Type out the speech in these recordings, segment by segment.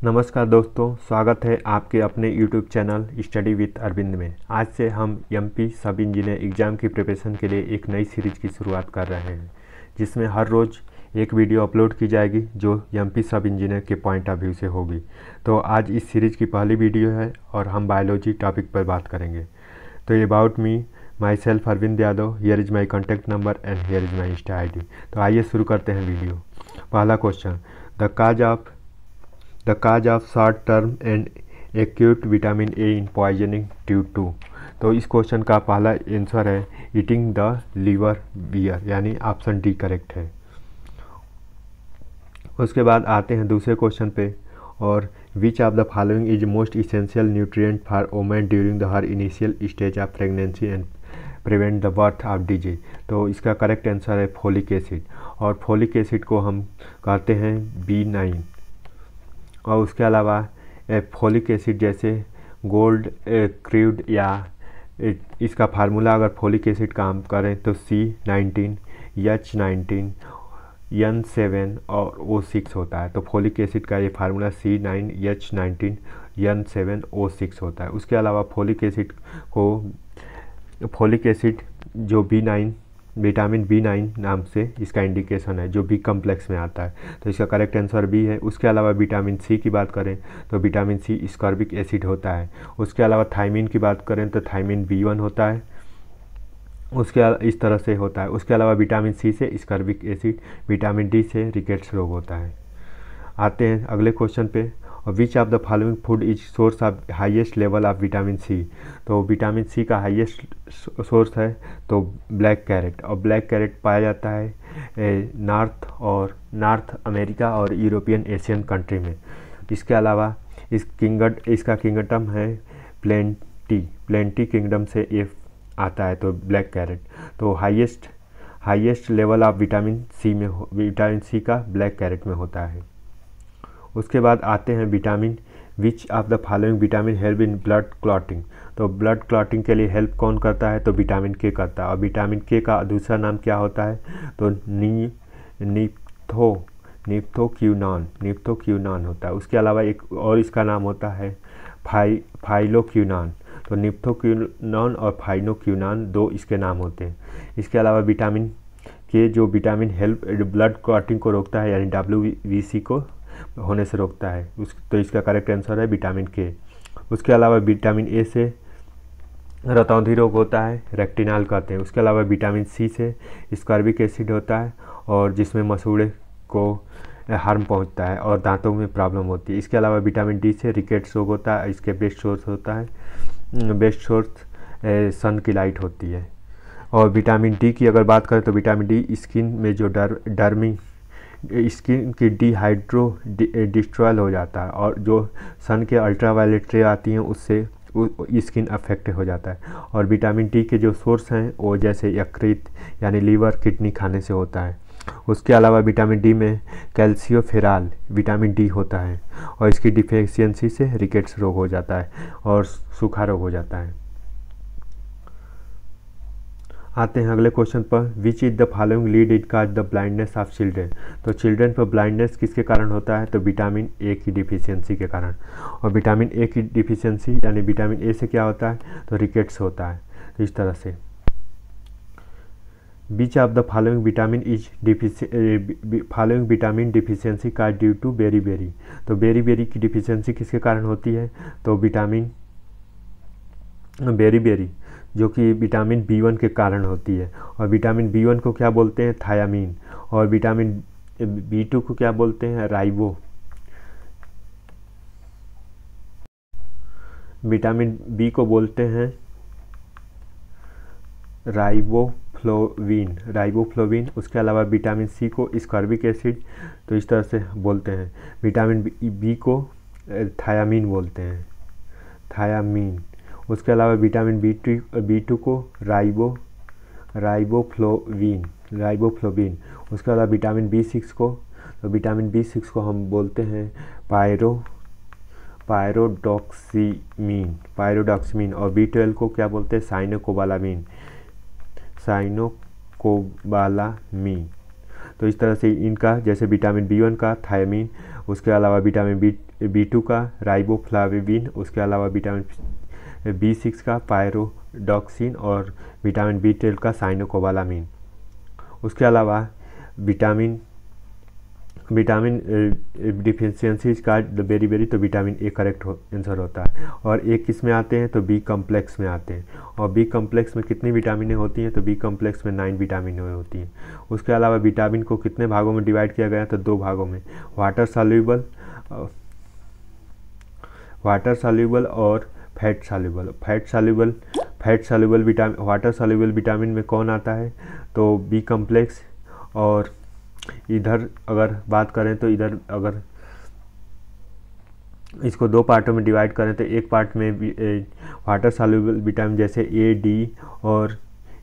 नमस्कार दोस्तों, स्वागत है आपके अपने YouTube channel study with Arvind में। आज से हम एमपी सब इंजीनियर एग्ज़ाम की प्रिपरेशन के लिए एक नई सीरीज़ की शुरुआत कर रहे हैं, जिसमें हर रोज़ एक वीडियो अपलोड की जाएगी जो एमपी सब इंजीनियर के पॉइंट ऑफ व्यू से होगी। तो आज इस सीरीज़ की पहली वीडियो है और हम बायोलॉजी टॉपिक पर बात करेंगे। तो about me, myself Arvind Yadav, here is my contact number and here is my insta ID। तो आइए शुरू करते हैं वीडियो। पहला question, the cause of short term and acute vitamin A in poisoning due to. तो इस क्वेश्चन का पहला आंसर है ईटिंग द लीवर बियर, यानी ऑप्शन डी करेक्ट है। उसके बाद आते हैं दूसरे क्वेश्चन पे, और which of the following is most essential nutrient for women during the her initial stage of pregnancy and prevent the birth of disease. तो इसका करेक्ट आंसर है फोलिक एसिड, और फोलिक एसिड को हम कहते हैं B9। और उसके अलावा फोलिक एसिड जैसे गोल्ड क्रूड या इसका फार्मूला अगर फोलिक एसिड काम करें तो C19, H19, N7 और O6 होता है। तो फोलिक एसिड का ये formula C9, H19, N7, O6 होता है। उसके अलावा फोलिक एसिड जो B9 विटामिन B9 नाम से इसका इंडिकेशन है, जो बी कम्प्लेक्स में आता है। तो इसका करेक्ट आंसर बी है। उसके अलावा विटामिन सी की बात करें तो विटामिन सी स्कॉर्बिक एसिड होता है। उसके अलावा थायमिन की बात करें तो थायमिन B1 होता है। इस तरह से होता है। उसके अलावा विटामिन सी से स्कॉर्बिक एसिड, विटामिन डी से रिकेट्स रोग होता है। आते हैं अगले क्वेश्चन पे, which of the following food is source of highest level of vitamin C. तो विटामिन सी का हाईएस्ट सोर्स है तो ब्लैक कैरेट, और ब्लैक कैरेट पाया जाता है नॉर्थ अमेरिका और यूरोपियन एशियन कंट्री में। इसके अलावा इसका किंगडम है प्लेंटी किंगडम से ये आता है, तो ब्लैक कैरेट। तो highest level of vitamin C का ब्लैक कैरेट में होता है। उसके बाद आते हैं vitamin, which of the following vitamin help in blood clotting. तो ब्लड क्लॉटिंग के लिए हेल्प कौन करता है तो विटामिन के करता है। और विटामिन के का दूसरा नाम क्या होता है तो निप्थोक्यूनान होता है। उसके अलावा एक और इसका नाम होता है फाइलोक्यूनान। तो निप्थोक्यूनान और फाइलोक्यूनान दो इसके नाम होते हैं। इसके अलावा विटामिन के जो विटामिन हेल्प ब्लड क्लॉटिंग को रोकता है, यानी WBC को होने से रोकता है। तो इसका करेक्ट आंसर है विटामिन के। उसके अलावा विटामिन ए से रतौंधी रोग होता है, रेक्टिनाल कहते हैं। उसके अलावा विटामिन सी से स्कॉर्बिक एसिड होता है, और जिसमें मसूड़े को हार्म पहुंचता है और दांतों में प्रॉब्लम होती है। इसके अलावा विटामिन डी से रिकेट्स रोग होता है। इसके बेस्ट सोर्स सन की लाइट होती है। और विटामिन डी की अगर बात करें तो विटामिन डी स्किन में जो स्किन की डिस्ट्रॉयल हो जाता है, और जो सन के अल्ट्रावायलेट रे आती हैं उससे स्किन अफेक्ट हो जाता है। और विटामिन डी के जो सोर्स हैं वो जैसे यकृत यानी लीवर, किडनी खाने से होता है। उसके अलावा विटामिन डी में कैल्शियोफेराल विटामिन डी होता है, और इसकी डिफिशियंसी से रिकेट्स रोग हो जाता है और सूखा रोग हो जाता है। आते हैं अगले क्वेश्चन पर, विच is the following lead it cause the blindness of children. तो चिल्ड्रेन पर ब्लाइंडनेस किसके कारण होता है तो विटामिन ए की डिफिशियंसी के कारण। और विटामिन ए की डिफिशियंसी यानी विटामिन ए से क्या होता है तो रिकेट्स होता है। तो इस तरह से विच of the following vitamin deficiency का ड्यू टू बेरी। तो बेरी की डिफिशियंसी किसके कारण होती है तो विटामिन बेरी जो कि विटामिन B1 के कारण होती है। और विटामिन B1 को क्या बोलते हैं थायामीन, और विटामिन B2 को क्या बोलते हैं विटामिन बी को बोलते हैं राइबोफ्लोविन। उसके अलावा विटामिन सी को स्कॉर्बिक एसिड, तो इस तरह से बोलते हैं। विटामिन बी को थायामीन बोलते हैं, थायामीन। उसके अलावा विटामिन B2 को राइबोफ्लोविन। उसके अलावा विटामिन B6 को हम बोलते हैं पायरोडॉक्सिमीन। और B12 को क्या बोलते हैं साइनोकोबालामीन। तो इस तरह से इनका जैसे विटामिन B1 का थायमीन, उसके अलावा विटामिन B2 का राइबोफ्लाविन, उसके अलावा विटामिन B6 का पायरोडॉक्सिन और विटामिन B12 का साइनोकोबालामीन। उसके अलावा विटामिन डिफिशियंसी का बेरी तो विटामिन ए करेक्ट आंसर होता है। और एक किस में आते हैं तो बी कम्प्लेक्स में आते हैं। और बी कम्प्लेक्स में कितनी विटामिनें होती हैं तो बी कम्प्लेक्स में 9 विटामिनें होती हैं। उसके अलावा विटामिन को कितने भागों में डिवाइड किया गया है तो 2 भागों में, वाटर सॉल्यूबल और fat soluble. Water soluble vitamin में कौन आता है तो बी कम्प्लेक्स। और इधर अगर बात करें तो इधर अगर इसको 2 पार्टों में डिवाइड करें तो एक पार्ट में वाटर सॉल्यूबल विटामिन जैसे ए, डी और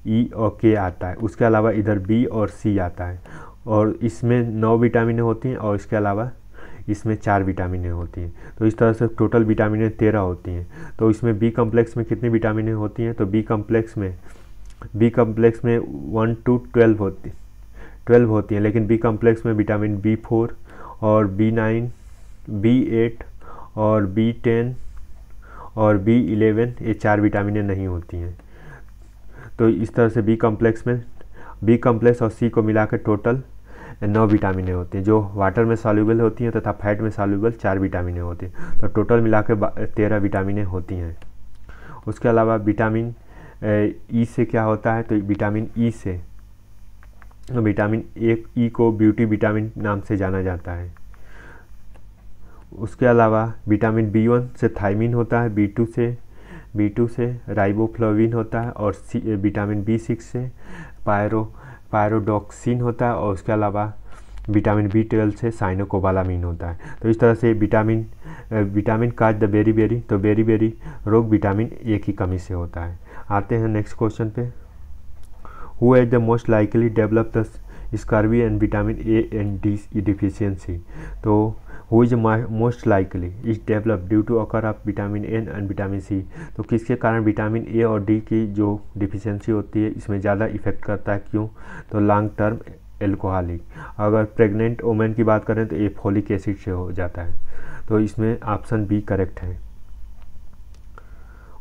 ई और के आता है। उसके अलावा इधर बी और सी आता है। और इसमें 9 विटामिनें होती हैं और इसके अलावा इसमें 4 विटामिनें होती हैं। तो इस तरह से टोटल विटामिनें 13 होती हैं। तो इसमें बी कम्प्लेक्स में कितनी विटामिनें होती हैं तो बी कम्प्लेक्स में 1 to 12 होती हैं। लेकिन बी कम्प्लेक्स में विटामिन B4 और B9, B8 और B10 और B11 ये 4 विटामिनें नहीं होती हैं। तो इस तरह से बी कम्प्लेक्स और सी को मिलाकर टोटल 9 विटामिनें होती हैं, जो वाटर में सॉल्यूबल होती हैं तथा फैट में सॉल्यूबल 4 विटामिनें होती हैं। तो टोटल मिलाकर 13 विटामिनें होती हैं। उसके अलावा विटामिन ई से क्या होता है तो विटामिन ई को ब्यूटी विटामिन नाम से जाना जाता है। उसके अलावा विटामिन B1 से थायमीन होता है, B2 से राइबोफ्लाविन होता है और विटामिन B6 से पायरोडॉक्सिन होता है और उसके अलावा विटामिन B12 से साइनोकोबालामीन होता है। तो इस तरह से विटामिन काज द बेरी तो बेरी रोग विटामिन ए की कमी से होता है। आते हैं नेक्स्ट क्वेश्चन पे। Who is the most likely develop the scurvy and vitamin A and D deficiency? तो who is most likely is developed due to occur of vitamin N and vitamin C? तो किसके कारण vitamin A और D की जो deficiency होती है इसमें ज़्यादा इफेक्ट करता है, क्यों तो लॉन्ग टर्म एल्कोहलिक। अगर प्रेग्नेंट वोमेन की बात करें तो ये फोलिक एसिड से हो जाता है। तो इसमें ऑप्शन बी करेक्ट है।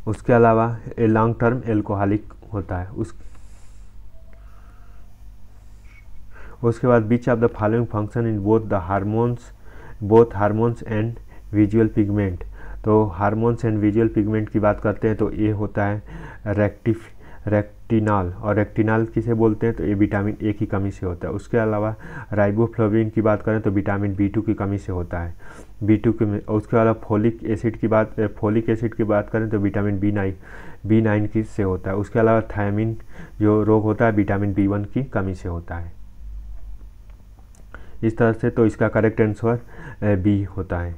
उसके अलावा ये लॉन्ग टर्म एल्कोहलिक होता है। उसके बाद which of the following function in both hormones and visual pigment. तो हार्मोन्स एंड विजुअल पिगमेंट की बात करते हैं तो ये होता है रेक्टिनॉल। और रेक्टिनॉल किसे बोलते हैं तो ये विटामिन ए की कमी से होता है। उसके अलावा राइबोफ्लाविन की बात करें तो विटामिन B2 की कमी से होता है, उसके अलावा फोलिक एसिड की बात करें तो विटामिन B9 की से होता है। उसके अलावा थायमीन जो रोग होता है विटामिन B1 की कमी से होता है। इस तरह से तो इसका करेक्ट आंसर बी होता है।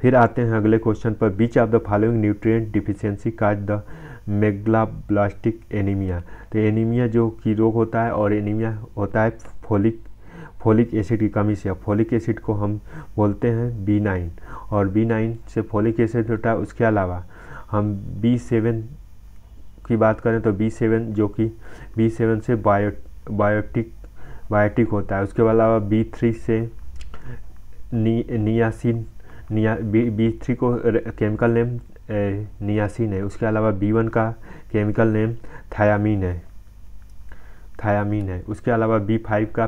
फिर आते हैं अगले क्वेश्चन पर। Which of the following nutrient deficiency cause the megaloblastic anaemia. तो एनीमिया जो कि रोग होता है और एनीमिया होता है फोलिक एसिड की कमी से। फोलिक एसिड को हम बोलते हैं B9 और B9 से फोलिक एसिड होता है। उसके अलावा हम B7 की बात करें तो B7 से बायोटिक होता है। उसके अलावा B3 से नियासिन, B3 को केमिकल नेम नियासिन है। उसके अलावा B1 का केमिकल नेम थायामीन है। उसके अलावा B5 का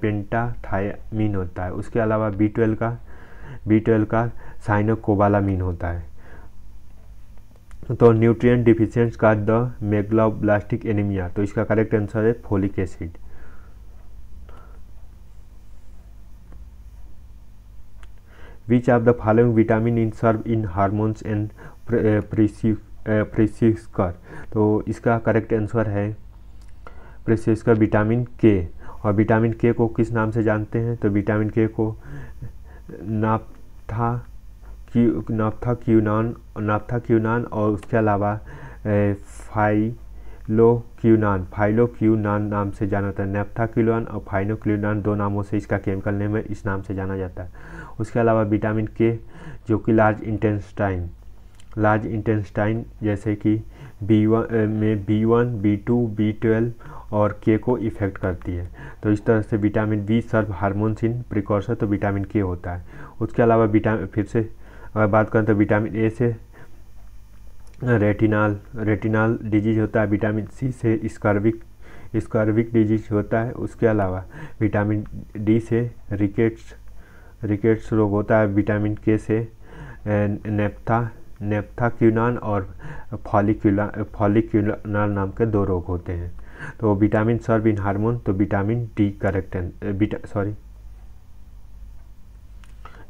पेंटाथायामीन होता है। उसके अलावा B12 का साइनोकोबालामीन होता है। तो न्यूट्रिएंट डिफिशियंसी का द मेगलोब्लास्टिक एनीमिया, तो इसका करेक्ट आंसर है folic acid. Which of the following vitamin in serve in hormones and प्रेसिस्कर। तो इसका करेक्ट आंसर है प्रेसिस्कर विटामिन के। और विटामिन के को किस नाम से जानते हैं तो विटामिन के को नाफ्थाक्यूनान और उसके अलावा फाइलोक्यूनान नाम से जाना जाता है। नाफ्थाक्यूनान और फाइलोक्यूनान 2 नामों से इसका केमिकल नेम है, इस नाम से जाना जाता है। उसके अलावा विटामिन के जो कि लार्ज इंटेस्टाइन जैसे कि B1 B2 B12 और के को इफ़ेक्ट करती है। तो इस तरह से vitamin B serve hormones in precursor, तो विटामिन के होता है। उसके अलावा विटामिन, फिर से अगर बात करें तो विटामिन ए से रेटिनाल डिजीज होता है, विटामिन सी से स्कर्विक डिजीज होता है। उसके अलावा विटामिन डी से रिकेट्स रोग होता है, विटामिन के से नेफ्थाक्यूनान और फॉलिक्यूलर नाम के 2 रोग होते हैं। तो विटामिन सर्व इन हार्मोन, तो विटामिन डी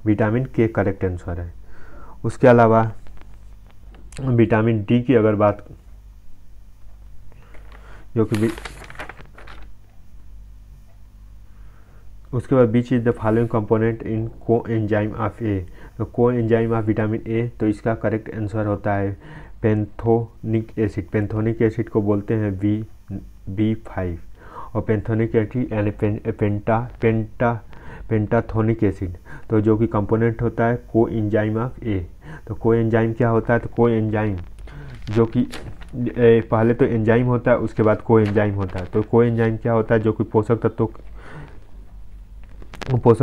विटामिन के करेक्ट आंसर है। उसके अलावा विटामिन डी की अगर बात, जो कि उसके बाद which is the following component in coenzyme of ए, तो को एंजाइम ऑफ विटामिन ए, तो इसका करेक्ट आंसर होता है पेंथोनिक एसिड। पेंथोनिक एसिड को बोलते हैं B5 और पेंथोनिक एसिड यानी पेंटाथोनिक एसिड, तो जो कि कंपोनेंट होता है को एंजाइम ऑफ ए। तो को एंजाइम क्या होता है, तो को एंजाइम जो कि पहले तो एंजाइम होता है, उसके बाद को एंजाइम होता है। तो को एंजाइम क्या होता है, जो कि पोषक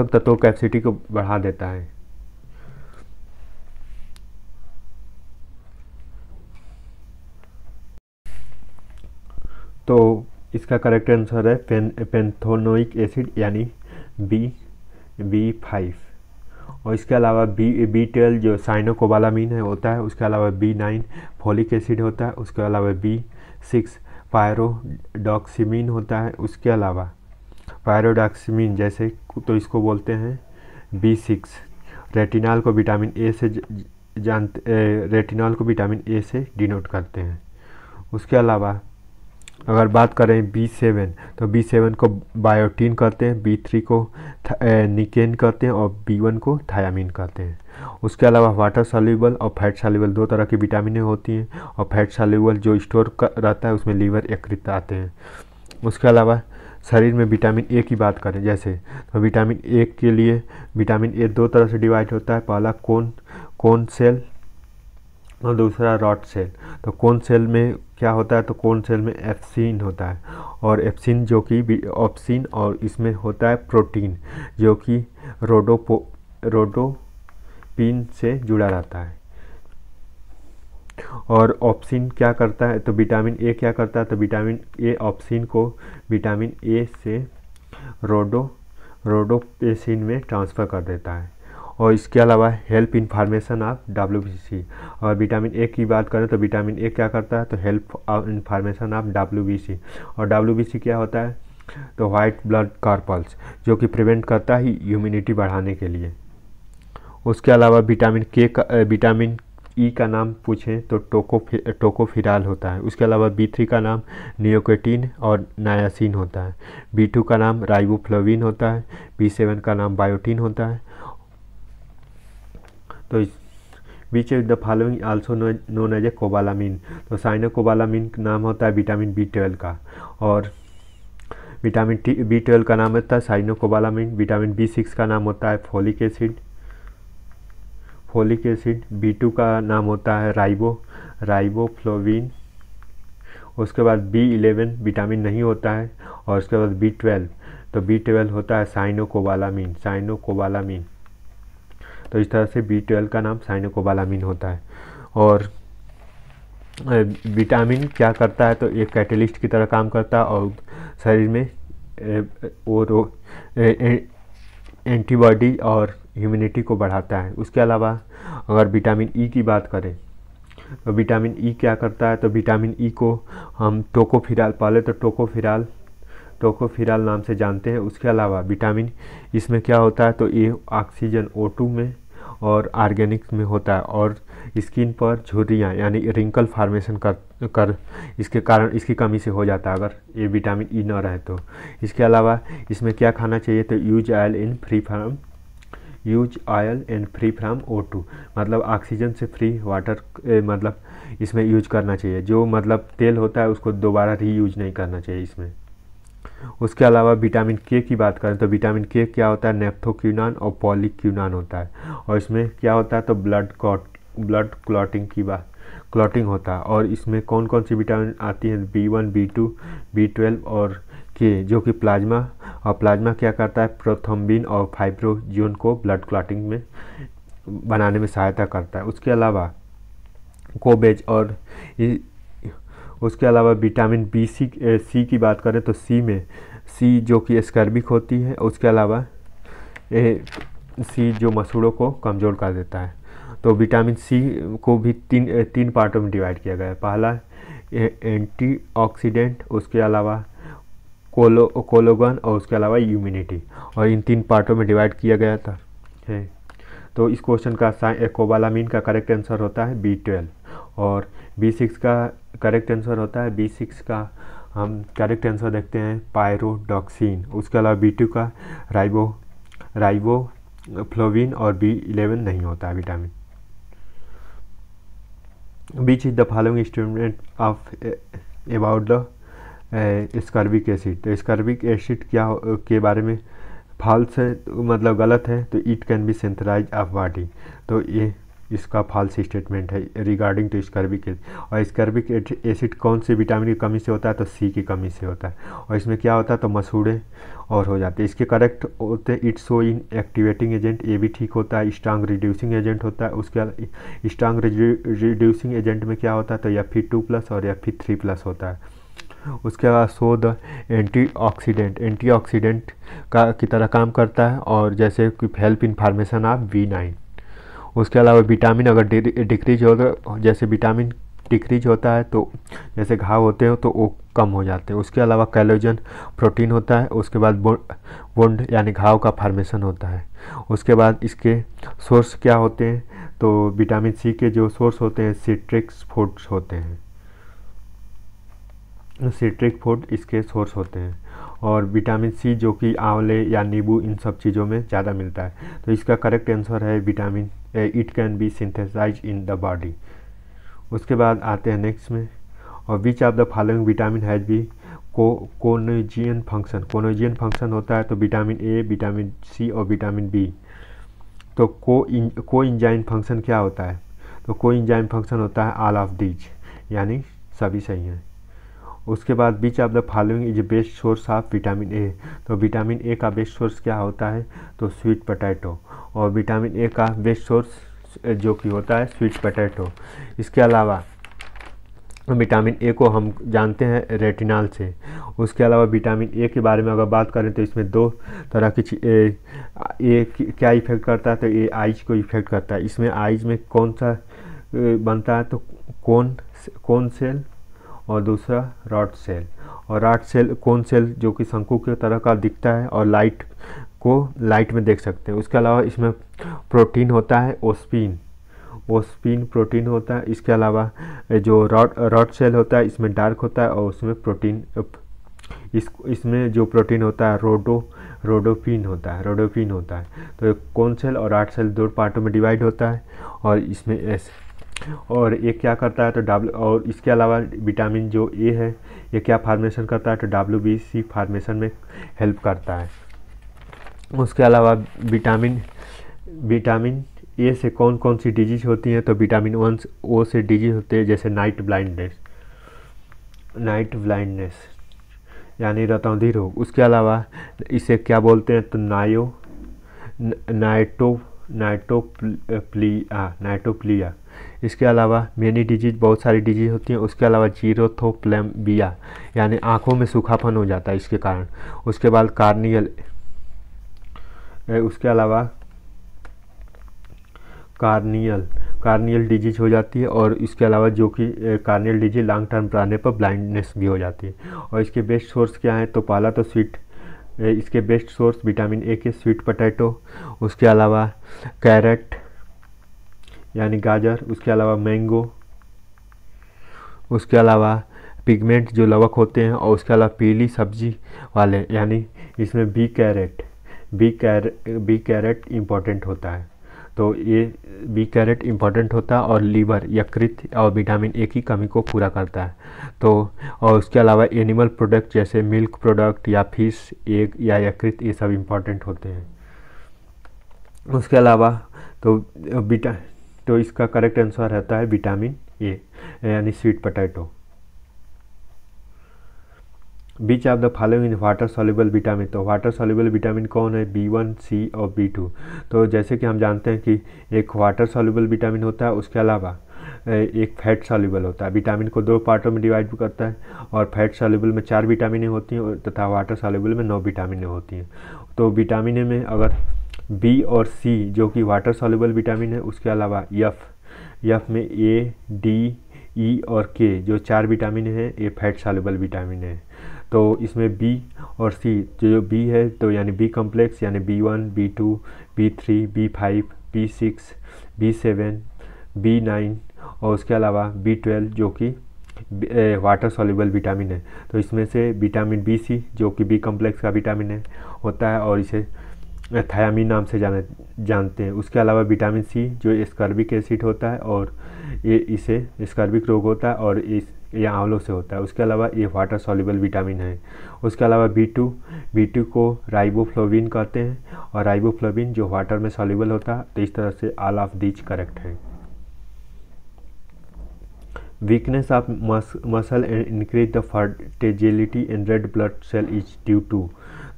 तत्वों कैपेसिटी को बढ़ा देता है। तो इसका करेक्ट आंसर है पेंथोनोइक एसिड यानी B5। और इसके अलावा B12 जो साइनोकोबालामीन है होता है। उसके अलावा B9 फोलिक एसिड होता है। उसके अलावा B6 पायरोडॉक्सिमीन होता है। उसके अलावा पायरोडॉक्सिमीन जैसे, तो इसको बोलते हैं B6। रेटिनॉल को विटामिन ए से डिनोट करते हैं। उसके अलावा अगर बात करें B7, तो B7 को बायोटीन कहते हैं, B3 को निकेन कहते हैं और B1 को थायामीन कहते हैं। उसके अलावा वाटर सॉल्युबल और फैट सॉल्युबल 2 तरह की विटामिनें होती हैं, और फैट सॉल्युबल जो स्टोर रहता है उसमें लीवर यकृत आते हैं। उसके अलावा शरीर में विटामिन ए की बात करें जैसे, तो विटामिन ए के लिए विटामिन ए 2 तरह से डिवाइड होता है, पहला कोन सेल और दूसरा रॉड सेल। तो कोन सेल में क्या होता है, तो कोन सेल में एप्सिन होता है, और एप्सिन जो कि ऑप्सिन, और इसमें होता है प्रोटीन जो कि रोडोपिन से जुड़ा रहता है। और ऑप्सिन क्या करता है, तो विटामिन ए क्या करता है, तो विटामिन ए ऑप्सिन को विटामिन ए से रोडोपेसिन में ट्रांसफ़र कर देता है। और इसके अलावा हेल्प इन्फॉर्मेशन ऑफ WBC, और विटामिन ए की बात करें तो विटामिन ए क्या करता है, तो हेल्प इन्फॉर्मेशन ऑफ WBC। और WBC क्या होता है, तो वाइट ब्लड कॉर्पल्स, जो कि प्रिवेंट करता है इम्यूनिटी बढ़ाने के लिए। उसके अलावा विटामिन ई का नाम पूछें तो टोकोफिराल होता है। उसके अलावा B3 का नाम नियोकेटिन और नायासिन होता है। B2 का नाम राइबोफ्लाविन होता है। B7 का नाम बायोटीन होता है। तो which is the following also known as a cobalamin, तो साइनोकोबालामीन नाम होता है विटामिन B12 का, और विटामिन B12 का नाम होता है साइनोकोबालामीन। विटामिन B6 का नाम होता है फोलिक एसिड। B2 का नाम होता है राइबोफ्लाविन। उसके बाद B11 विटामिन नहीं होता है, और उसके बाद B12, तो B12 होता है साइनोकोबालामीन। तो इस तरह से B12 का नाम साइनोकोबालामीन होता है। और विटामिन क्या करता है, तो एक कैटेलिस्ट की तरह काम करता है, और शरीर में एंटीबॉडी और ह्यूमिनिटी को बढ़ाता है। उसके अलावा अगर विटामिन ई की बात करें तो विटामिन ई क्या करता है, तो विटामिन ई को हम पहले तो टोकोफिराल नाम से जानते हैं। उसके अलावा विटामिन इसमें क्या होता है, तो ये ऑक्सीजन O2 में और ऑर्गेनिक्स में होता है, और स्किन पर झुर्रियाँ यानी रिंकल फार्मेशन कर इसके कारण इसकी कमी से हो जाता है अगर ये विटामिन ई ना रहे तो। इसके अलावा इसमें क्या खाना चाहिए, तो use oil and free from O2, मतलब ऑक्सीजन से फ्री वाटर मतलब इसमें यूज करना चाहिए। जो मतलब तेल होता है उसको दोबारा रीयूज नहीं करना चाहिए इसमें। उसके अलावा विटामिन के की बात करें तो विटामिन के क्या होता है, नेफ्थोक्यूनान और पॉलीक्यूनान होता है, और इसमें क्या होता है, तो ब्लड क्लॉटिंग की बात क्लॉटिंग होता है। और इसमें कौन कौन सी विटामिन आती हैं, B1, B2, B12 और के, जो कि प्लाज्मा, और प्लाज्मा क्या करता है, प्रोथ्रोम्बिन और फाइब्रोजिन को ब्लड क्लॉटिंग में बनाने में सहायता करता है। उसके अलावा कोबेज और उसके अलावा विटामिन सी की बात करें तो सी जो कि स्कर्बिक होती है। उसके अलावा सी जो मसूड़ों को कमज़ोर कर देता है। तो विटामिन सी को भी तीन पार्टों में डिवाइड किया गया है। पहला एंटीऑक्सीडेंट, उसके अलावा कोलोगन और उसके अलावा इम्यूनिटी, और इन 3 पार्टों में डिवाइड किया गया था है। तो इस क्वेश्चन का कोबालामिन का करेक्ट आंसर होता है B12, और B6 का करेक्ट आंसर होता है, B6 का हम करेक्ट आंसर देखते हैं पायरोडॉक्सिन। उसके अलावा B2 का राइबोफ्लोविन, और B11 नहीं होता है vitamin. Which is the following statement of about the ascorbic acid. तो स्कर्बिक एसिड क्या के बारे में फॉल्स है, मतलब गलत है। तो it can be synthesise of body, तो ये इसका फॉल्स स्टेटमेंट है रिगार्डिंग टू स्कर्बिक एसिड। और स्कर्बिक एसिड कौन से विटामिन की कमी से होता है, तो सी की कमी से होता है। और इसमें क्या होता है, तो मसूड़े और हो जाते हैं। इसके करेक्ट होते हैं it's so in activating agent, ये भी ठीक होता है। स्ट्रांग रिड्यूसिंग एजेंट होता है। उसके स्ट्रांग रिड्यूसिंग एजेंट में क्या होता है, तो Fe2+ और Fe3+ होता है। उसके बाद सो द एंटीऑक्सीडेंट की तरह काम करता है, और जैसे कि help in formation of B9। उसके अलावा विटामिन अगर डिक्रीज हो, जैसे विटामिन डिक्रीज होता है तो जैसे घाव होते हैं तो वो कम हो जाते हैं। उसके अलावा कोलेजन प्रोटीन होता है। उसके बाद वुंड यानी घाव का फॉर्मेशन होता है। उसके बाद इसके सोर्स क्या होते हैं, तो विटामिन सी के जो सोर्स होते हैं सिट्रिक्स फूड्स होते हैं, सिट्रिक फूड इसके सोर्स होते हैं। और विटामिन सी जो कि आंवले या नींबू इन सब चीज़ों में ज़्यादा मिलता है। तो इसका करेक्ट आंसर है vitamin it can be synthesize in the body. उसके बाद आते हैं नेक्स्ट में, और which of the following vitamin has be coenzyme function. Coenzyme function होता है तो विटामिन ए, विटामिन सी और विटामिन बी। तो को इंजाइम फंक्शन क्या होता है, तो को इंजाइम फंक्शन होता है ऑल ऑफ दीज, यानी सभी सही हैं। उसके बाद which of the following is best source of vitamin A. तो विटामिन ए का बेस्ट सोर्स क्या होता है, तो स्वीट पोटैटो। और विटामिन ए का बेस्ट सोर्स जो कि होता है स्वीट पोटैटो। इसके अलावा विटामिन ए को हम जानते हैं रेटिनॉल से। उसके अलावा विटामिन ए के बारे में अगर बात करें तो इसमें 2 तरह की क्या इफेक्ट करता है, तो ये आइज को इफेक्ट करता है। इसमें आइज में कौन सा बनता है, तो कोन सेल और दूसरा रॉड सेल। और रॉड सेल कोन सेल जो कि शंकु की तरह का दिखता है और लाइट में देख सकते हैं। उसके अलावा इसमें प्रोटीन होता है ओस्पिन प्रोटीन होता है। इसके अलावा जो रॉड सेल होता है इसमें डार्क होता है और उसमें प्रोटीन इसमें जो प्रोटीन होता है रोडोपिन होता है। तो कोन सेल और रॉड सेल 2 पार्टों में डिवाइड होता है। और इसमें और ये क्या करता है, तो और इसके अलावा विटामिन जो ए है ये क्या फार्मेशन करता है, तो WBC फार्मेशन में हेल्प करता है। उसके अलावा विटामिन ए से कौन कौन सी डिजीज होती हैं, तो विटामिन O से डिजीज होते हैं, जैसे नाइट ब्लाइंडनेस यानी रतौंधी रोग। उसके अलावा इसे क्या बोलते हैं, तो नाइटोप्लिया। इसके अलावा मेनी डिजीज, बहुत सारी डिजीज होती हैं। उसके अलावा जीरोथोप्लैम्बिया यानी आँखों में सूखापन हो जाता है इसके कारण। उसके बाद उसके अलावा कार्नियल डिजीज हो जाती है। और इसके अलावा जो कि कार्नियल डिजीज लॉन्ग टर्म पर आने पर ब्लाइंडनेस भी हो जाती है। और इसके बेस्ट सोर्स क्या है, तो पहला तो इसके बेस्ट सोर्स विटामिन ए के स्वीट पोटैटो। उसके अलावा कैरेट यानी गाजर। उसके अलावा मैंगो। उसके अलावा पिगमेंट जो लवक होते हैं। और उसके अलावा पीली सब्जी वाले यानी इसमें बी कैरेट इम्पोर्टेंट होता है। तो ये बी कैरेट इम्पोर्टेंट होता है और लीवर, यकृत और विटामिन ए की कमी को पूरा करता है। तो और उसके अलावा एनिमल प्रोडक्ट जैसे मिल्क प्रोडक्ट या फिश, एग या यकृत, ये सब इम्पोर्टेंट होते हैं। उसके अलावा तो इसका करेक्ट आंसर रहता है विटामिन ए यानी sweet potato. Beach of the following water soluble vitamin, तो वाटर सॉल्युबल विटामिन कौन है, B1, C और B2। तो जैसे कि हम जानते हैं कि एक वाटर सॉल्युबल विटामिन होता है, उसके अलावा एक फैट सॉल्युबल होता है। विटामिन को 2 पार्टों में डिवाइड करता है, और फैट सॉल्युबल में 4 विटामिनें होती हैं तथा वाटर सॉल्युबल में 9 विटामिनें होती हैं। तो विटामिन में अगर बी और सी जो कि वाटर सॉल्युबल विटामिन है, उसके अलावा एफ में ए, डी, ई और के जो 4 विटामिन हैं, ये फैट सॉल्युबल विटामिन है। तो इसमें बी और सी, जो बी है तो यानी बी कॉम्प्लेक्स यानी B1, B2, B3, B5, B6, B7, B9 और उसके अलावा B12 जो कि वाटर सॉल्युबल विटामिन है। तो इसमें से विटामिन B सी जो कि बी कॉम्प्लेक्स का विटामिन है होता है, और इसे थायामीन नाम से जानते हैं। उसके अलावा विटामिन सी जो एस्कॉर्बिक एसिड होता है, और ये इसे एस्कॉर्बिक रोग होता है और ये आंवलों से होता है। उसके अलावा ये वाटर सॉल्युबल विटामिन है। उसके अलावा B2 को राइबोफ्लोविन कहते हैं, और राइबोफ्लोविन जो वाटर में सॉल्युबल होता है। तो इस तरह से ऑल ऑफ दीज करेक्ट है। Weakness of muscle and increase the fertility in red blood cell is due to,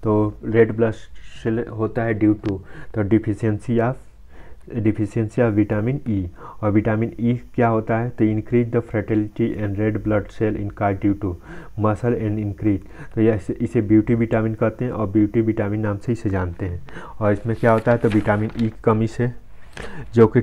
तो रेड ब्लड सेल होता है ड्यू टू, तो डिफिशियंसी ऑफ विटामिन ई। और विटामिन ई क्या होता है, तो increase the fertility and red blood cell in car due to muscle and increase, तो इसे ब्यूटी विटामिन कहते हैं, और ब्यूटी विटामिन नाम से इसे जानते हैं। और इसमें क्या होता है, तो विटामिन ई की कमी से जो कि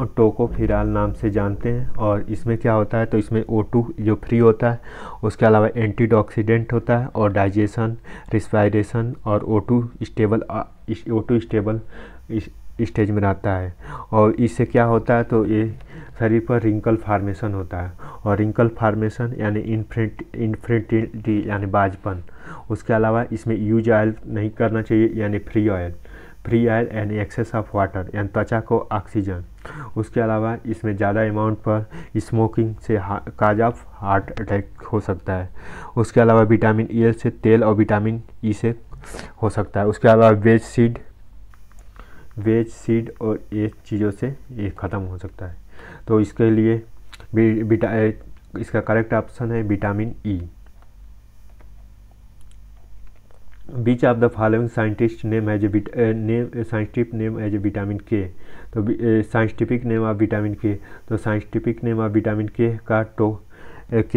टोकोफिराल नाम से जानते हैं। और इसमें क्या होता है, तो इसमें O2 जो फ्री होता है, उसके अलावा एंटीऑक्सीडेंट होता है, और डाइजेशन, रिस्पायरेशन और O2 स्टेबल स्टेज में रहता है। और इससे क्या होता है, तो ये शरीर पर रिंकल फार्मेशन होता है, और रिंकल फार्मेशन यानी इन्फर्टिलिटी यानी बाजपन। उसके अलावा इसमें यूज ऑयल नहीं करना चाहिए, यानी free oil and excess of water यानी त्वचा को ऑक्सीजन। उसके अलावा इसमें ज़्यादा अमाउंट पर स्मोकिंग से काज ऑफ हार्ट अटैक हो सकता है। उसके अलावा विटामिन E से तेल और विटामिन E से हो सकता है। उसके अलावा वेज सीड और ये चीज़ों से ये ख़त्म हो सकता है। तो इसके लिए इसका करेक्ट ऑप्शन है vitamin E। Which of the following scientist name as scientific name as vitamin K, तो scientific name of vitamin K, तो साइंटिफिक नेम ऑफ विटामिन के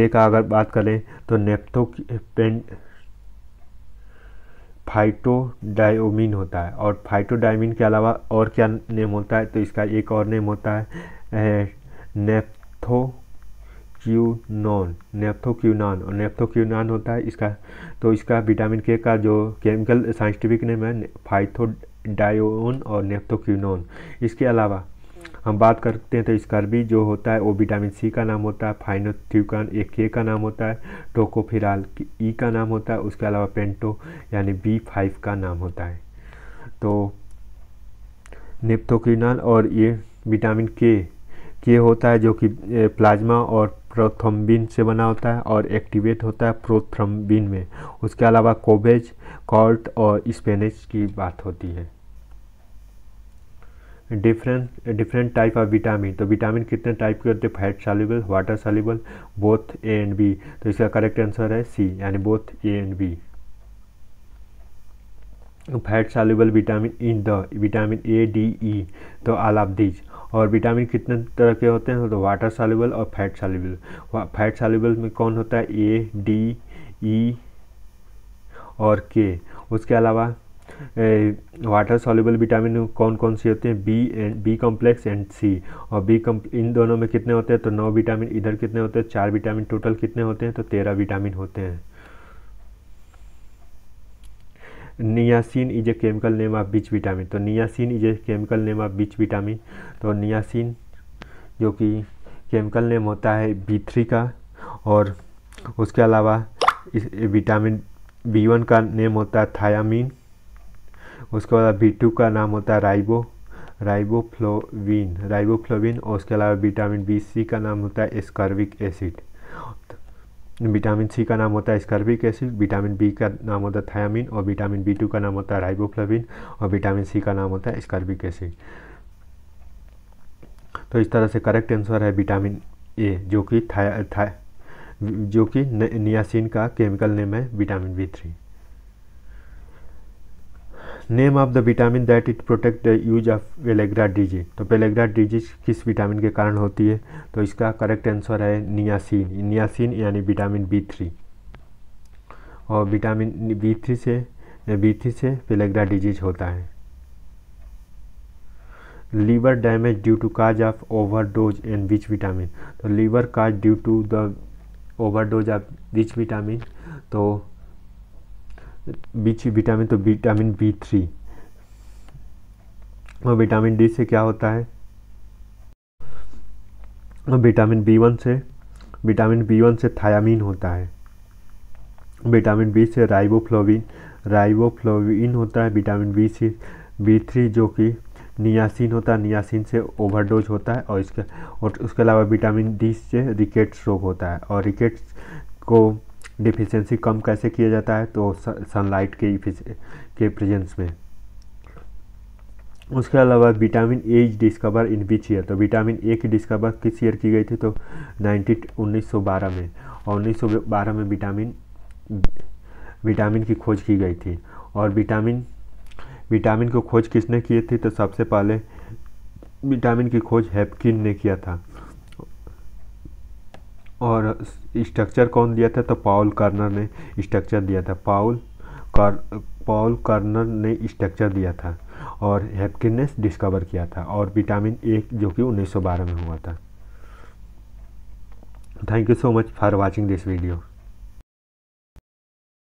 का अगर बात करें तो फाइटोडायोमिन होता है। और फाइटोडायमिन के अलावा और क्या नेम होता है, तो इसका एक और नेम होता है नेप्थोक्यूनान, और नेप्थोक्यूनान होता है इसका। तो इसका विटामिन के का जो केमिकल साइंटिफिक नेम है फाइटोडायोन और नेप्थोक्यूनोन। इसके अलावा हम बात करते हैं तो स्कर्बी जो होता है वो विटामिन सी का नाम होता है, फाइनोथ्यूकान एक के का नाम होता है, टोकोफिराल ई का नाम होता है। उसके अलावा पेंटो यानी B5 का नाम होता है। तो नेप्थोक्यूनान और ये विटामिन के होता है जो कि प्लाज्मा और प्रोथ्रोम्बिन से बना होता है और एक्टिवेट होता है प्रोथ्रोम्बिन में। उसके अलावा कोबेज, कॉर्ट और स्पेनिश की बात होती है। डिफरेंट टाइप ऑफ विटामिन, तो विटामिन कितने टाइप के होते हैं, fat soluble, water soluble, both A and B. तो इसका करेक्ट आंसर है सी यानी both A and B. Fat soluble vitamin in the vitamin A, D, E, तो ऑल ऑफ दीज। और विटामिन कितने तरह के होते हैं, तो वाटर सॉल्युबल और फैट सॉल्युबल। फैट सॉल्युबल में कौन होता है, ए, डी, ई और के। उसके अलावा वाटर सॉल्युबल विटामिन कौन कौन सी होते हैं, बी कॉम्प्लेक्स एंड सी। और इन दोनों में कितने होते हैं, तो 9 विटामिन। इधर कितने होते हैं, 4 विटामिन। टोटल कितने होते हैं, तो 13 विटामिन होते हैं। Niacin is a chemical name of which vitamin, तो niacin is a chemical name of which vitamin. तो नियासिन जो कि केमिकल नेम होता है B3 का। और उसके अलावा इस विटामिन B1 का नेम होता है थायामीन। उसके बाद B2 का नाम होता है राइबोफ्लोविन। और उसके अलावा विटामिन BC का नाम होता है एस्कॉर्बिक एसिड। विटामिन सी का नाम होता है एस्कॉर्बिक एसिड, विटामिन बी का नाम होता है थायामीन, और विटामिन B2 का नाम होता है राइबोफ्लोविन, और विटामिन सी का नाम होता है एस्कॉर्बिक एसिड। तो इस तरह से करेक्ट आंसर है विटामिन ए, जो कि नियासिन का केमिकल नेम है vitamin B3। Name of the vitamin that it protect the use of pellagra disease. तो पेलेग्रा डिजीज किस विटामिन के कारण होती है? तो इसका करेक्ट आंसर है नियासिन यानी विटामिन B3। और विटामिन B3 से पेलेग्रा डिजीज होता है। Liver damage due to cause of overdose in which vitamin. तो liver cause due to the overdose of which vitamin? तो विटामिन B3। और विटामिन डी से क्या होता है? विटामिन B1 से थायामीन होता है। विटामिन बी से राइबोफ्लोविन होता है। विटामिन B3 जो कि नियासिन होता है, नियासिन से ओवरडोज होता है। और उसके अलावा विटामिन डी से रिकेट्स रोग होता है। और रिकेट्स को डिफिशियंसी कम कैसे किया जाता है? तो सनलाइट के प्रेजेंस में। उसके अलावा vitamin A discover in which year? तो विटामिन ए की डिस्कवर किस ईयर की गई थी? तो 1912 में। और 1912 में विटामिन की खोज की गई थी। और विटामिन को खोज किसने की थी? तो सबसे पहले विटामिन की खोज हेपकिन ने किया था। और स्ट्रक्चर कौन दिया था? तो पॉल कर्नर ने स्ट्रक्चर दिया था। पॉल कर्नर ने स्ट्रक्चर दिया था और हेपकिन ने डिस्कवर किया था। और विटामिन ए जो कि 1912 में हुआ था। Thank you so much for watching this video.